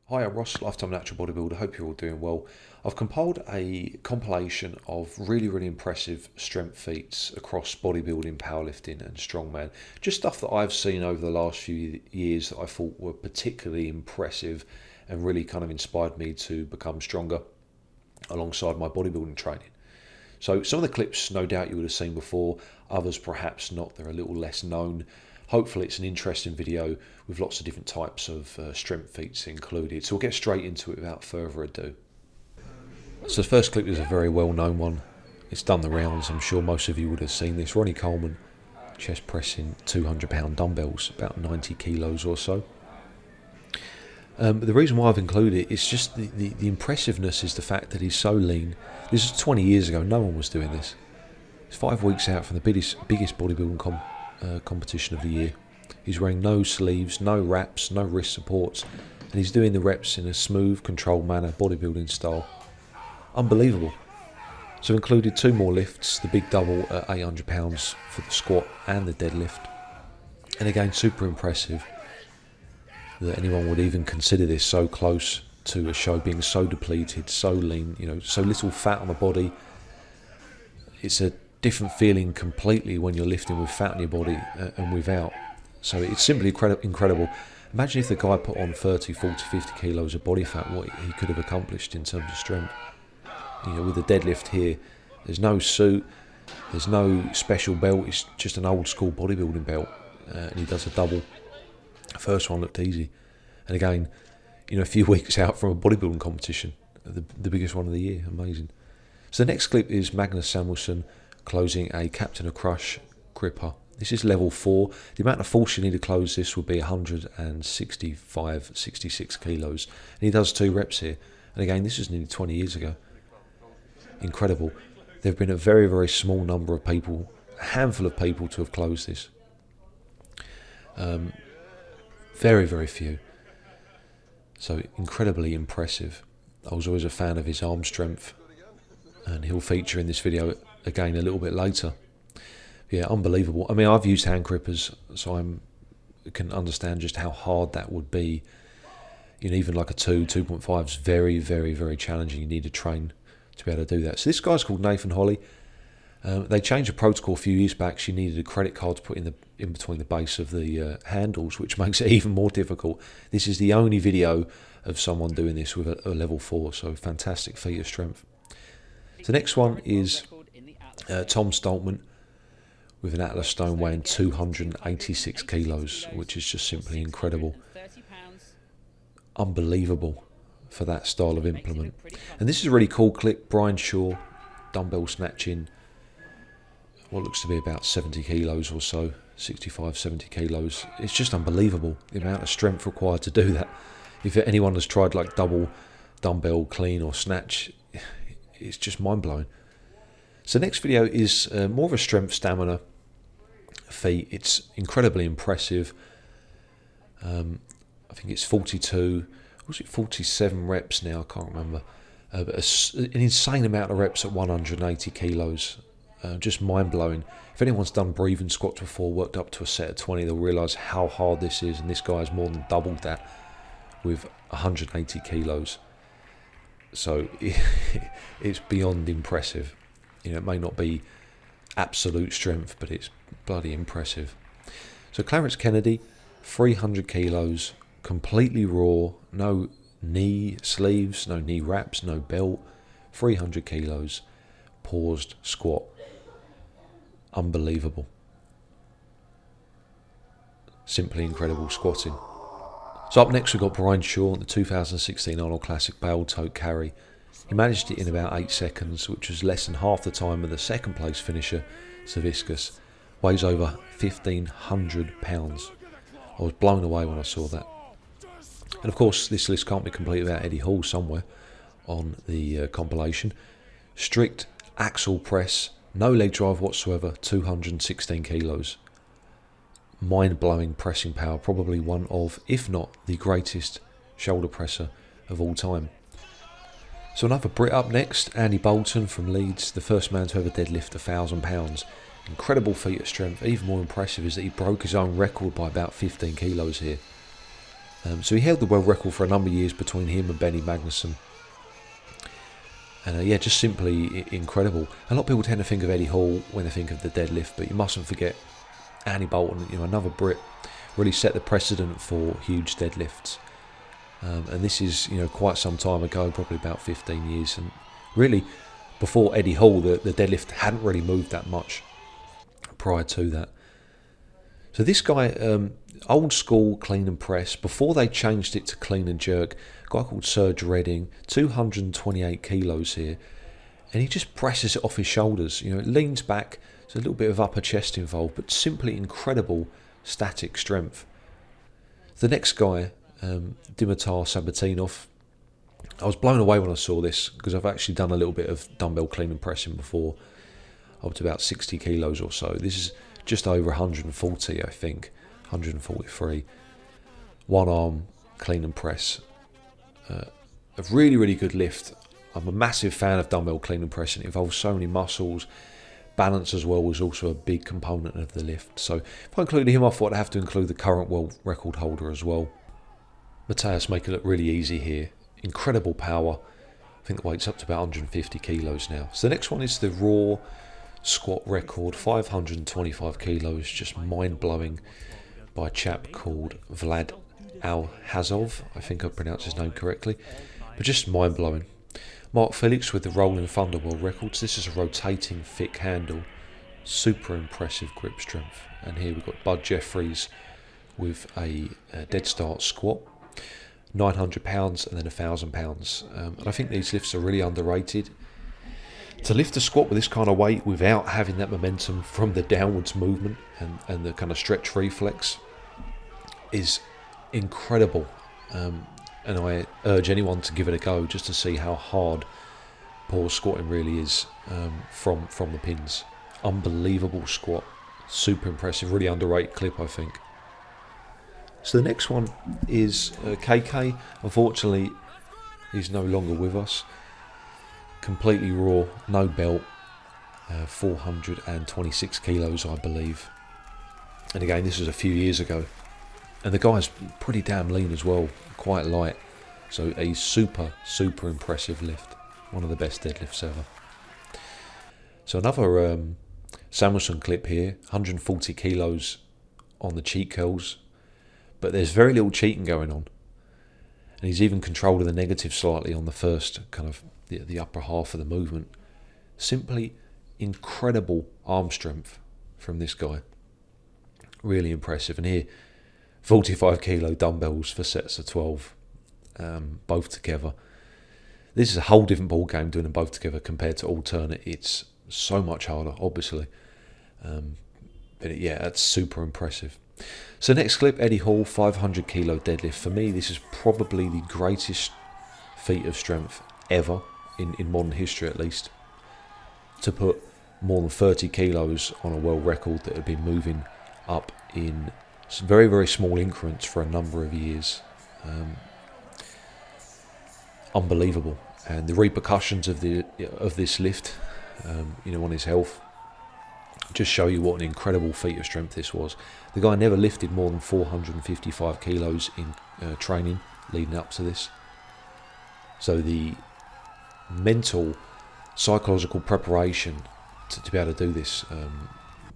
Hi, I'm Ross, Lifetime Natural Bodybuilder. Hope you're all doing well. I've compiled a compilation of really impressive strength feats across bodybuilding, powerlifting and strongman. Just stuff that I've seen over the last few years that I thought were particularly impressive and really kind of inspired me to become stronger alongside my bodybuilding training. So some of the clips no doubt you would have seen before, others perhaps not, they're a little less known. Hopefully it's an interesting video with lots of different types of strength feats included. So we'll get straight into it without further ado. So the first clip is a very well known one. It's done the rounds, I'm sure most of you would have seen this. Ronnie Coleman chest pressing 200-pound dumbbells, about 90 kilos or so. The reason why I've included it is just the impressiveness is the fact that he's so lean. This is 20 years ago, no one was doing this. It's 5 weeks out from the biggest bodybuilding competition of the year. He's wearing no sleeves, no wraps, no wrist supports, and he's doing the reps in a smooth, controlled manner, bodybuilding style. Unbelievable. So I've included 2 more lifts, the big double at 800 pounds for the squat and the deadlift. And again, super impressive that anyone would even consider this so close to a show, being so depleted, so lean, so little fat on the body. It's a different feeling completely when you're lifting with fat on your body and without. So it's simply incredible. Imagine if the guy put on 30, 40, 50 kilos of body fat, what he could have accomplished in terms of strength. With the deadlift here, there's no suit, there's no special belt, it's just an old school bodybuilding belt, and he does a double. The first one looked easy. And again, a few weeks out from a bodybuilding competition, the biggest one of the year, amazing. So the next clip is Magnus Samuelsson closing a Captain of Crush gripper. This is level 4. The amount of force you need to close this would be 165, 66 kilos. And he does 2 reps here. And again, this is nearly 20 years ago. Incredible. There have been a very small number of people, a handful of people to have closed this. Very few. So incredibly impressive. I was always a fan of his arm strength, and he'll feature in this video again a little bit later. Yeah, unbelievable. I mean, I've used hand grippers, so I can understand just how hard that would be. Even like a 2.5 is very challenging. You need to train to be able to do that. So this guy's called Nathan Holly. They changed the protocol a few years back. She needed a credit card to put in between the base of the handles, which makes it even more difficult. This is the only video of someone doing this with a level 4, so fantastic feat of strength. The next one is Tom Stoltman with an Atlas stone weighing 286 kilos, which is just simply incredible. Unbelievable for that style of implement. And this is a really cool clip. Brian Shaw, dumbbell snatching what looks to be about 70 kilos or so, 65, 70 kilos. It's just unbelievable, the amount of strength required to do that. If anyone has tried like double dumbbell clean or snatch, it's just mind-blowing. So next video is more of a strength stamina feat. It's incredibly impressive. I think it's 47 reps now, I can't remember. But an insane amount of reps at 180 kilos. Just mind-blowing. If anyone's done breathing squats before, worked up to a set of 20, they'll realise how hard this is, and this guy has more than doubled that with 180 kilos. So it's beyond impressive. It may not be absolute strength, but it's bloody impressive. So Clarence Kennedy, 300 kilos, completely raw, no knee sleeves, no knee wraps, no belt, 300 kilos, paused squat. Unbelievable. Simply incredible squatting. So up next we've got Brian Shaw at the 2016 Arnold Classic Bale Tote Carry. He managed it in about 8 seconds, which was less than half the time of the second place finisher, Savickas. Weighs over 1,500 pounds. I was blown away when I saw that. And of course this list can't be complete without Eddie Hall somewhere on the compilation. Strict axle press, no leg drive whatsoever, 216 kilos. Mind-blowing pressing power, probably one of, if not the greatest shoulder presser of all time. So another Brit up next, Andy Bolton from Leeds, the first man to ever deadlift 1,000 pounds. Incredible feat of strength. Even more impressive is that he broke his own record by about 15 kilos here. So he held the world record for a number of years between him and Benni Magnusson. And just simply incredible. A lot of people tend to think of Eddie Hall when they think of the deadlift, but you mustn't forget Andy Bolton, another Brit, really set the precedent for huge deadlifts. And this is, quite some time ago, probably about 15 years. And really, before Eddie Hall, the deadlift hadn't really moved that much prior to that. So this guy, old school clean and press, before they changed it to clean and jerk, a guy called Serge Redding, 228 kilos here, and he just presses it off his shoulders. It leans back, there's a little bit of upper chest involved, but simply incredible static strength. The next guy, Dimitar Sabatinoff, I was blown away when I saw this, because I've actually done a little bit of dumbbell clean and pressing before, up to about 60 kilos or so. This is just over 140, I think, 143. One arm clean and press. A really, really good lift. I'm a massive fan of dumbbell clean and pressing. It involves so many muscles. Balance as well was also a big component of the lift. So if I included him, I thought I'd have to include the current world record holder as well. Matthias make it look really easy here. Incredible power. I think the weight's up to about 150 kilos now. So the next one is the raw squat record, 525 kilos, just mind-blowing, by a chap called Vlad Alhazov. I think I pronounced his name correctly, but just mind-blowing. Mark Felix with the Rolling Thunder World Records. This is a rotating thick handle, super impressive grip strength. And here we've got Bud Jeffries with a dead start squat, 900 pounds and then 1,000 pounds. And I think these lifts are really underrated. To lift a squat with this kind of weight without having that momentum from the downwards movement and the kind of stretch reflex is incredible. And I urge anyone to give it a go just to see how hard pause squatting really is from the pins. Unbelievable squat. Super impressive. Really underrated clip, I think. So the next one is KK. Unfortunately, he's no longer with us. Completely raw, no belt, 426 kilos, I believe. And again, this was a few years ago. And the guy's pretty damn lean as well, quite light. So a super, super impressive lift. One of the best deadlifts ever. So another Samuelsson clip here, 140 kilos on the cheek curls. But there's very little cheating going on. And he's even controlled the negative slightly on the first kind of the upper half of the movement. Simply incredible arm strength from this guy. Really impressive. And here, 45 kilo dumbbells for sets of 12, both together. This is a whole different ball game doing them both together compared to alternate. It's so much harder, obviously. But that's super impressive. So next clip, Eddie Hall, 500 kilo deadlift. For me, this is probably the greatest feat of strength ever, in modern history at least. To put more than 30 kilos on a world record that had been moving up in very, very small increments for a number of years. Unbelievable. And the repercussions of this lift, on his health, just show you what an incredible feat of strength this was. The guy never lifted more than 455 kilos in training leading up to this. So the mental, psychological preparation to be able to do this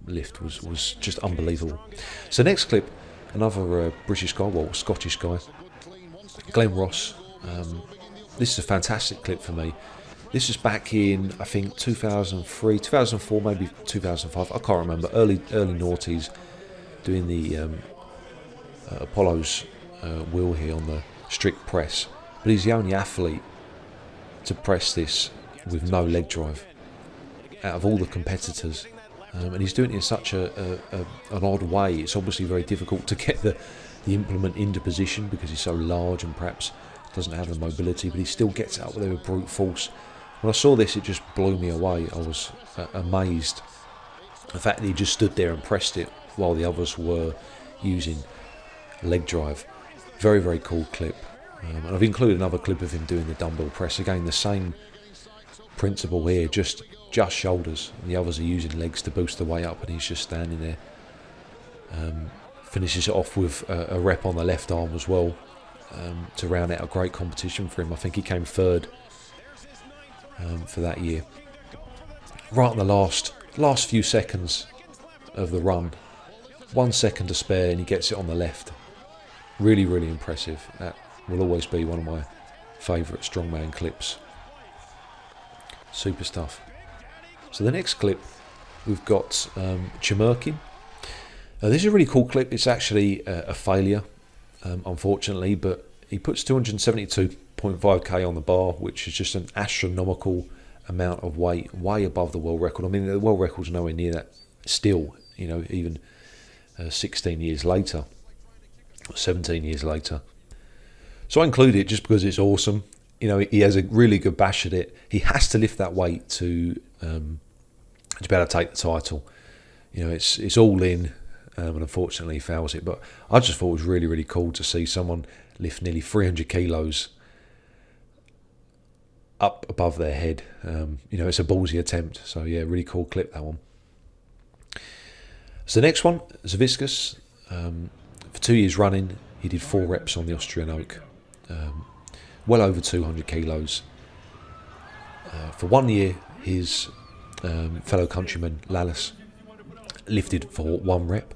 lift was just unbelievable. So next clip, another British guy, well, Scottish guy, Glen Ross. This is a fantastic clip for me. This is back in, I think, 2003, 2004, maybe 2005. I can't remember. Early noughties, doing the Apollo's wheel here on the strict press. But he's the only athlete to press this with no leg drive out of all the competitors. And he's doing it in such an odd way. It's obviously very difficult to get the implement into position because he's so large and perhaps doesn't have the mobility, but he still gets out there with brute force. When I saw this, it just blew me away. I was amazed. The fact that he just stood there and pressed it while the others were using leg drive. Very, very cool clip. And I've included another clip of him doing the dumbbell press. Again, the same principle here, just shoulders. And the others are using legs to boost the weight up, and he's just standing there. Finishes it off with a rep on the left arm as well. to round out a great competition for him. I think he came third for that year. Right on the last few seconds of the run, 1 second to spare, and he gets it on the left. Really, really impressive. That will always be one of my favourite strongman clips. Super stuff. So the next clip, we've got Chemerkin. This is a really cool clip. It's actually a failure, unfortunately, but he puts 272.5k on the bar, which is just an astronomical amount of weight, way above the world record. I mean, the world record's nowhere near that still, you know, even 16 years later, 17 years later. So I include it just because it's awesome. You know, he has a really good bash at it. He has to lift that weight to be able to take the title. You know, it's all in, and unfortunately he fails it. But I just thought it was really, really cool to see someone lift nearly 300 kilos up above their head. You know, it's a ballsy attempt. So yeah, really cool clip, that one. So the next one, Savickas. For 2 years running, he did 4 reps on the Austrian oak. Well over 200 kilos. For 1 year, his fellow countryman, Lallis, lifted for 1 rep.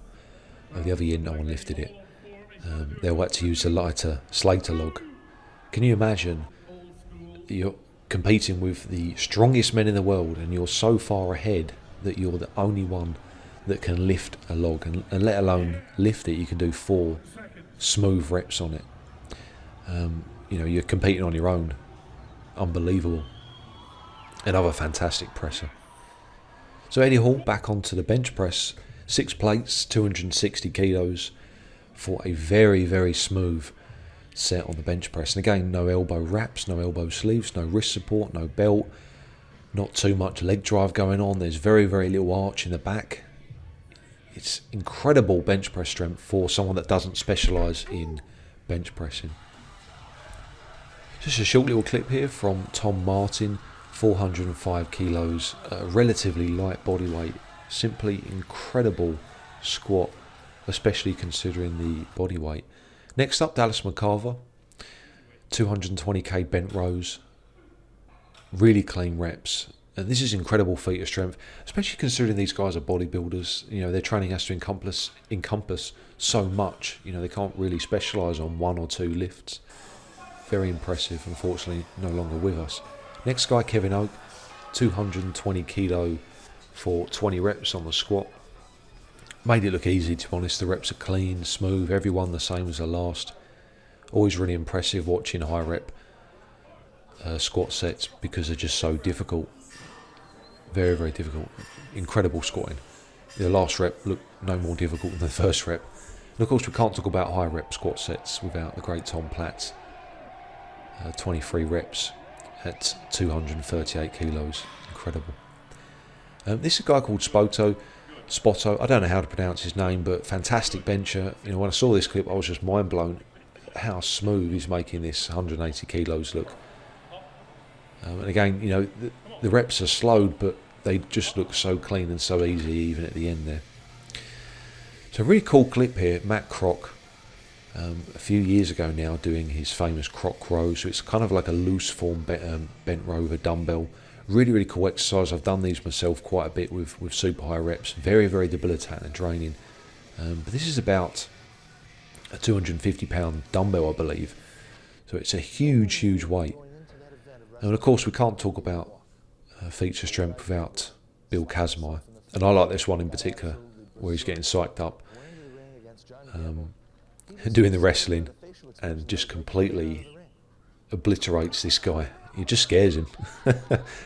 The other year, no one lifted it. They had to use a lighter Slater log. Can you imagine you're competing with the strongest men in the world and you're so far ahead that you're the only one that can lift a log, and let alone lift it, you can do 4 smooth reps on it. You know, you're competing on your own. Unbelievable. Another fantastic presser. So Eddie Hall back onto the bench press, 6 plates, 260 kilos for a very, very smooth set on the bench press. And again, no elbow wraps, no elbow sleeves, no wrist support, no belt, not too much leg drive going on. There's very, very little arch in the back. It's incredible bench press strength for someone that doesn't specialise in bench pressing. Just a short little clip here from Tom Martin, 405 kilos, relatively light body weight, simply incredible squat, especially considering the body weight. Next up, Dallas Mcarver, 220k bent rows, really clean reps. And this is incredible feat of strength, especially considering these guys are bodybuilders. You know, their training has to encompass so much. You know, they can't really specialise on 1 or 2 lifts. Very impressive, unfortunately, no longer with us. Next guy, Kevin Oak, 220 kilo for 20 reps on the squat. Made it look easy, to be honest. The reps are clean, smooth, everyone the same as the last. Always really impressive watching high rep squat sets because they're just so difficult. Very, very difficult. Incredible squatting. The last rep looked no more difficult than the first rep. And of course, we can't talk about high rep squat sets without the great Tom Platz. 23 reps at 238 kilos. Incredible. This is a guy called Spoto. I don't know how to pronounce his name, but fantastic bencher. You know, when I saw this clip, I was just mind blown how smooth he's making this 180 kilos look. And again, you know, the reps are slowed, but they just look so clean and so easy even at the end there. So a really cool clip here, Matt Krok, a few years ago now, doing his famous Crock Row. So it's kind of like a loose form bent row with a dumbbell. Really, really cool exercise. I've done these myself quite a bit with super high reps. Very, very debilitating and draining. But this is about a 250-pound dumbbell, I believe. So it's a huge, huge weight. And of course, we can't talk about feats of strength without Bill Kazmaier. And I like this one in particular, where he's getting psyched up, doing the wrestling, and just completely obliterates this guy. It just scares him.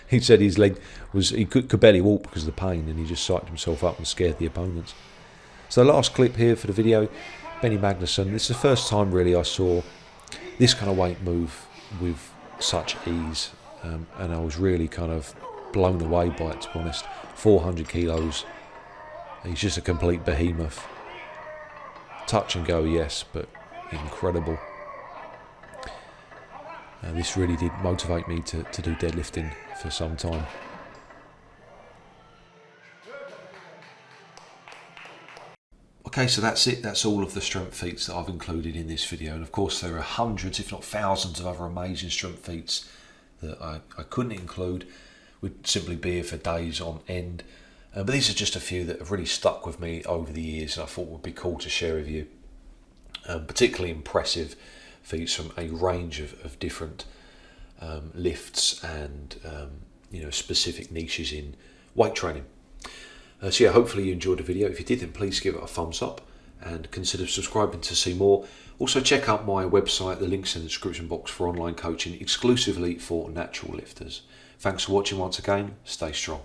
He said his leg was, he could barely walk because of the pain, and he just psyched himself up and scared the opponents. So the last clip here for the video, Benni Magnusson. This is the first time really I saw this kind of weight move with such ease, and I was really kind of blown away by it, to be honest. 400 kilos. He's just a complete behemoth. Touch and go, yes, but incredible. This really did motivate me to do deadlifting for some time. Okay, so that's it. That's all of the strength feats that I've included in this video. And of course there are hundreds, if not thousands, of other amazing strength feats that I couldn't include. We'd simply be here for days on end. But these are just a few that have really stuck with me over the years and I thought would be cool to share with you. Particularly impressive feats from a range of different lifts and specific niches in weight training. So yeah, hopefully you enjoyed the video. If you did, then please give it a thumbs up and consider subscribing to see more. Also check out my website, the link's in the description box, for online coaching exclusively for natural lifters. Thanks for watching once again. Stay strong.